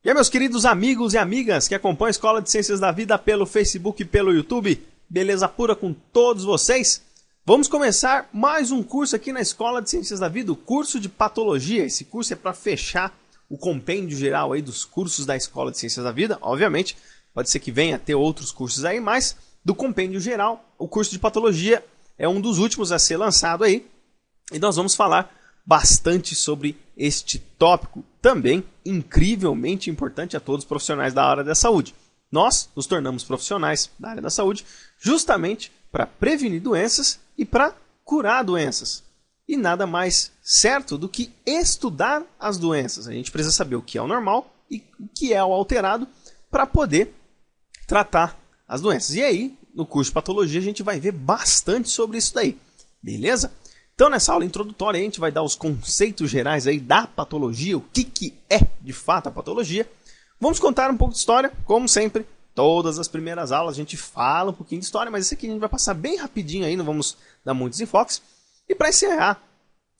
E aí, meus queridos amigos e amigas que acompanham a Escola de Ciências da Vida pelo Facebook e pelo YouTube, beleza pura com todos vocês? Vamos começar mais um curso aqui na Escola de Ciências da Vida, o curso de Patologia. Esse curso é para fechar o compêndio geral aí dos cursos da Escola de Ciências da Vida. Obviamente, pode ser que venha a ter outros cursos aí, mas do compêndio geral, o curso de Patologia é um dos últimos a ser lançado aí. E nós vamos falar bastante sobre este tópico, também incrivelmente importante a todos os profissionais da área da saúde. Nós nos tornamos profissionais da área da saúde justamente para prevenir doenças e para curar doenças. E nada mais certo do que estudar as doenças. A gente precisa saber o que é o normal e o que é o alterado para poder tratar as doenças. E aí, no curso de Patologia, a gente vai ver bastante sobre isso daí. Beleza? Então, nessa aula introdutória, a gente vai dar os conceitos gerais aí da patologia, o que é de fato a patologia. Vamos contar um pouco de história, como sempre. Todas as primeiras aulas a gente fala um pouquinho de história, mas esse aqui a gente vai passar bem rapidinho aí, não vamos dar muitos enfoques. E para encerrar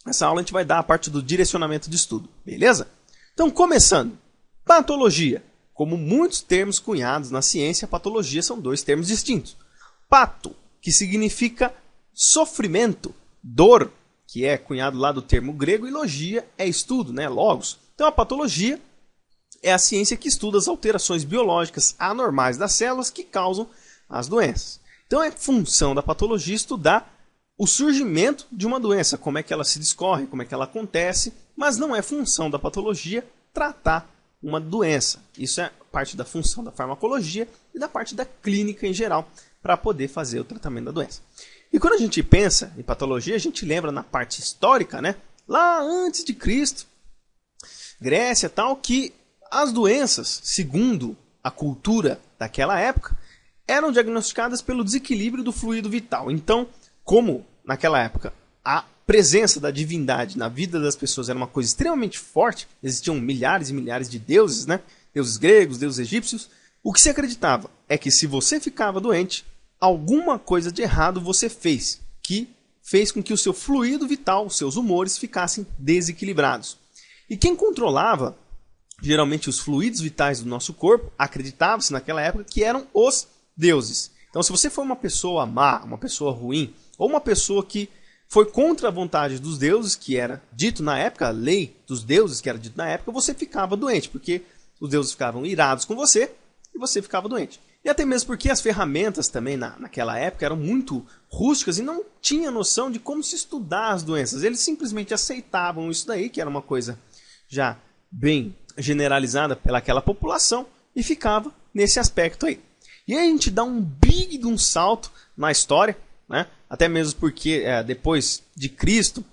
essa aula, a gente vai dar a parte do direcionamento de estudo, beleza? Então, começando. Patologia. Como muitos termos cunhados na ciência, patologia são dois termos distintos. Pato, que significa sofrimento, dor, que é cunhado lá do termo grego, e logia é estudo, né? Logos. Então, a patologia é a ciência que estuda as alterações biológicas anormais das células que causam as doenças. Então, é função da patologia estudar o surgimento de uma doença, como é que ela se discorre, como é que ela acontece, mas não é função da patologia tratar uma doença. Isso é parte da função da farmacologia e da parte da clínica em geral, para poder fazer o tratamento da doença. E quando a gente pensa em patologia, a gente lembra na parte histórica, né? Lá antes de Cristo, Grécia e tal, que as doenças, segundo a cultura daquela época, eram diagnosticadas pelo desequilíbrio do fluido vital. Então, como naquela época a presença da divindade na vida das pessoas era uma coisa extremamente forte, existiam milhares e milhares de deuses, né? Deuses gregos, deuses egípcios, o que se acreditava é que se você ficava doente, alguma coisa de errado você fez, que fez com que o seu fluido vital, os seus humores ficassem desequilibrados. E quem controlava, geralmente, os fluidos vitais do nosso corpo, acreditava-se naquela época que eram os deuses. Então, se você for uma pessoa má, uma pessoa ruim, ou uma pessoa que foi contra a vontade dos deuses, que era dito na época, a lei dos deuses que era dito na época, você ficava doente, porque os deuses ficavam irados com você e você ficava doente. E até mesmo porque as ferramentas também naquela época eram muito rústicas e não tinha noção de como se estudar as doenças. Eles simplesmente aceitavam isso daí, que era uma coisa já bem generalizada pelaquela população, e ficava nesse aspecto aí. E aí a gente dá um big de um salto na história, né? Até mesmo porque depois de Cristo,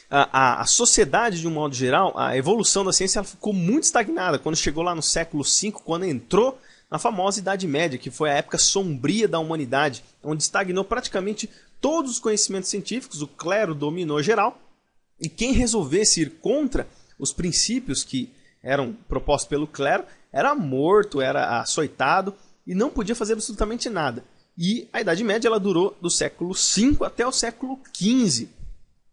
a sociedade de um modo geral, a evolução da ciência, ela ficou muito estagnada. Quando chegou lá no século V, quando entrou na famosa Idade Média, que foi a época sombria da humanidade, onde estagnou praticamente todos os conhecimentos científicos, o clero dominou geral, e quem resolvesse ir contra os princípios que eram propostos pelo clero era morto, era açoitado e não podia fazer absolutamente nada. E a Idade Média ela durou do século V até o século XV.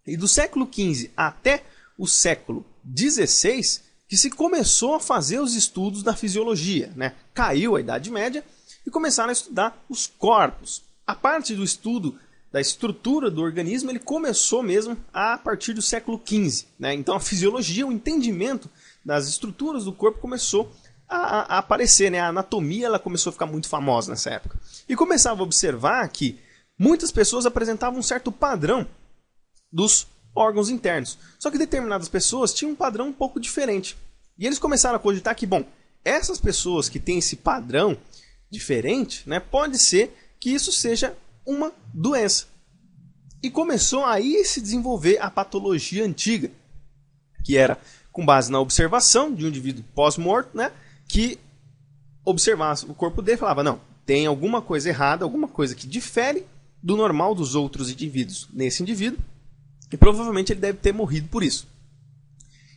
E do século XV até o século XVI, que se começou a fazer os estudos da fisiologia, né? Caiu a Idade Média e começaram a estudar os corpos. A parte do estudo da estrutura do organismo ele começou mesmo a partir do século XV, né? Então a fisiologia, o entendimento das estruturas do corpo começou a aparecer, né? A anatomia ela começou a ficar muito famosa nessa época. E começava a observar que muitas pessoas apresentavam um certo padrão dos órgãos internos. Só que determinadas pessoas tinham um padrão um pouco diferente. E eles começaram a cogitar que, bom, essas pessoas que têm esse padrão diferente, né, pode ser que isso seja uma doença. E começou aí a se desenvolver a patologia antiga, que era com base na observação de um indivíduo pós-morto, né, que observasse o corpo dele e falava, não, tem alguma coisa errada, alguma coisa que difere do normal dos outros indivíduos nesse indivíduo, e provavelmente ele deve ter morrido por isso.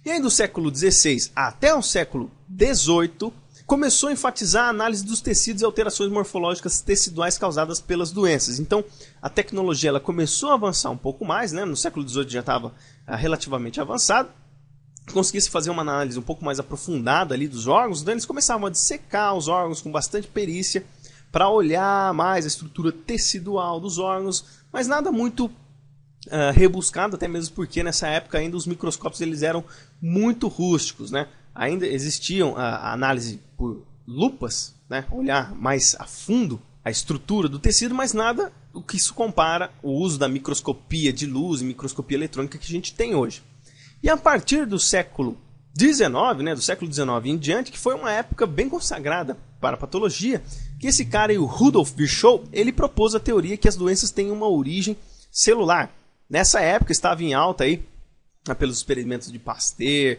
E aí do século XVI até o século XVIII, começou a enfatizar a análise dos tecidos e alterações morfológicas teciduais causadas pelas doenças. Então, a tecnologia ela começou a avançar um pouco mais, né? No século XVIII já estava relativamente avançado, conseguisse fazer uma análise um pouco mais aprofundada ali dos órgãos, então eles começavam a dissecar os órgãos com bastante perícia para olhar mais a estrutura tecidual dos órgãos, mas nada muito rebuscado, até mesmo porque nessa época ainda os microscópios eles eram muito rústicos, né? Ainda existiam a análise por lupas, né? Olhar mais a fundo a estrutura do tecido, mas nada o que isso compara o uso da microscopia de luz e microscopia eletrônica que a gente tem hoje. E a partir do século XIX, né, do século XIX em diante, que foi uma época bem consagrada para a patologia, que esse cara aí, o Rudolf Virchow, ele propôs a teoria que as doenças têm uma origem celular. Nessa época estava em alta aí, pelos experimentos de Pasteur,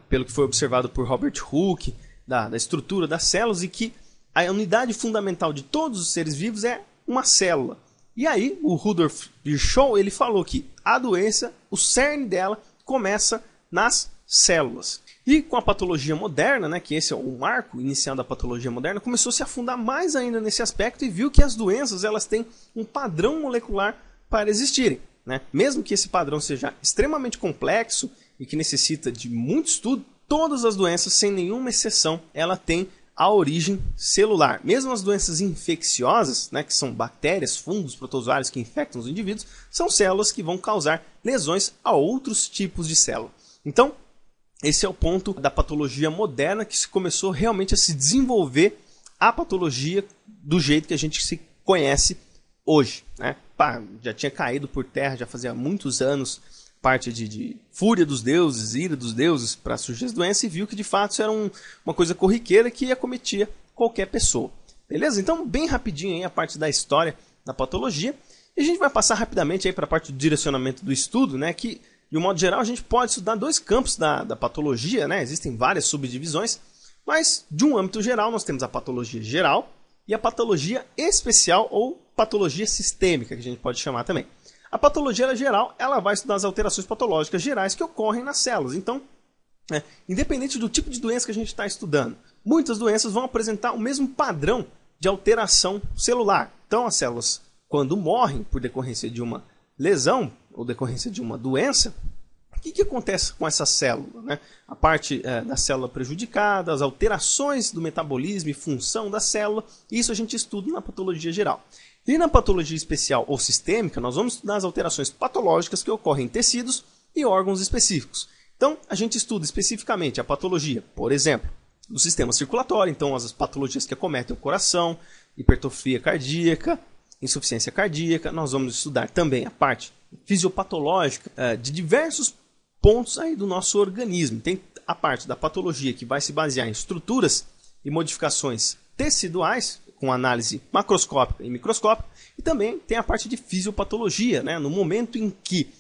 pelo que foi observado por Robert Hooke, da estrutura das células, e que a unidade fundamental de todos os seres vivos é uma célula. E aí o Rudolf Virchow ele falou que a doença, o cerne dela, começa nas células. E com a patologia moderna, né, que esse é o marco inicial da patologia moderna, começou a se afundar mais ainda nesse aspecto e viu que as doenças elas têm um padrão molecular para existirem, né? Mesmo que esse padrão seja extremamente complexo e que necessita de muito estudo, todas as doenças, sem nenhuma exceção, ela tem a origem celular. Mesmo as doenças infecciosas, né, que são bactérias, fungos, protozoários que infectam os indivíduos, são células que vão causar lesões a outros tipos de célula. Então, esse é o ponto da patologia moderna que se começou realmente a se desenvolver a patologia do jeito que a gente se conhece hoje, né? Já tinha caído por terra, já fazia muitos anos, parte de fúria dos deuses, ira dos deuses para surgir as doenças, e viu que de fato isso era uma coisa corriqueira que acometia qualquer pessoa. Beleza? Então, bem rapidinho aí a parte da história da patologia. E a gente vai passar rapidamente aí para a parte do direcionamento do estudo, né? Que, de um modo geral, a gente pode estudar dois campos da patologia, né? Existem várias subdivisões, mas de um âmbito geral nós temos a patologia geral e a patologia especial ou patologia sistêmica, que a gente pode chamar também. A patologia geral, ela vai estudar as alterações patológicas gerais que ocorrem nas células. Então, independente do tipo de doença que a gente está estudando, muitas doenças vão apresentar o mesmo padrão de alteração celular. Então, as células, quando morrem por decorrência de uma lesão ou decorrência de uma doença, o que acontece com essa célula, né? A parte da célula prejudicada, as alterações do metabolismo e função da célula, isso a gente estuda na patologia geral. E na patologia especial ou sistêmica, nós vamos estudar as alterações patológicas que ocorrem em tecidos e órgãos específicos. Então, a gente estuda especificamente a patologia, por exemplo, do sistema circulatório, então as patologias que acometem o coração, hipertrofia cardíaca, insuficiência cardíaca. Nós vamos estudar também a parte fisiopatológica de diversos pontos aí do nosso organismo. Tem a parte da patologia que vai se basear em estruturas e modificações teciduais, com análise macroscópica e microscópica, e também tem a parte de fisiopatologia, né? No momento em que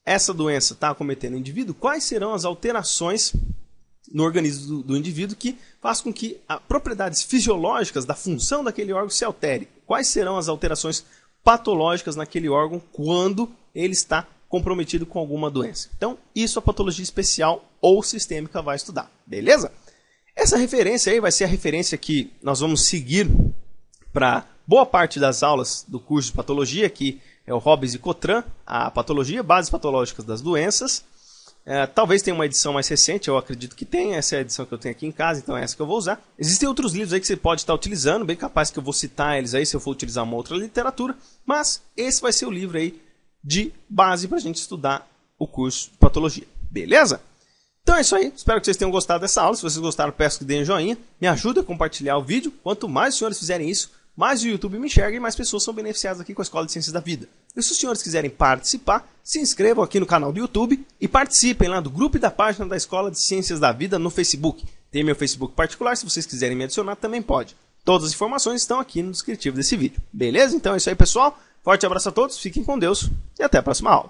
essa doença está acometendo o indivíduo, quais serão as alterações no organismo do indivíduo que faz com que as propriedades fisiológicas da função daquele órgão se altere. Quais serão as alterações patológicas naquele órgão quando ele está comprometido com alguma doença. Então, isso a patologia especial ou sistêmica vai estudar, beleza? Essa referência aí vai ser a referência que nós vamos seguir para boa parte das aulas do curso de patologia, que é o Hobbes e Cotran, a patologia, bases patológicas das doenças. Talvez tenha uma edição mais recente, eu acredito que tem, essa é a edição que eu tenho aqui em casa, então é essa que eu vou usar. Existem outros livros aí que você pode estar utilizando, bem capaz que eu vou citar eles aí se eu for utilizar uma outra literatura, mas esse vai ser o livro aí de base para a gente estudar o curso de patologia, beleza? Então é isso aí, espero que vocês tenham gostado dessa aula. Se vocês gostaram, peço que deem um joinha, me ajuda a compartilhar o vídeo. Quanto mais os senhores fizerem isso, mais o YouTube me enxerga e mais pessoas são beneficiadas aqui com a Escola de Ciências da Vida. E se os senhores quiserem participar, se inscrevam aqui no canal do YouTube e participem lá do grupo e da página da Escola de Ciências da Vida no Facebook. Tem meu Facebook particular, se vocês quiserem me adicionar também pode. Todas as informações estão aqui no descritivo desse vídeo. Beleza? Então é isso aí, pessoal. Forte abraço a todos, fiquem com Deus e até a próxima aula.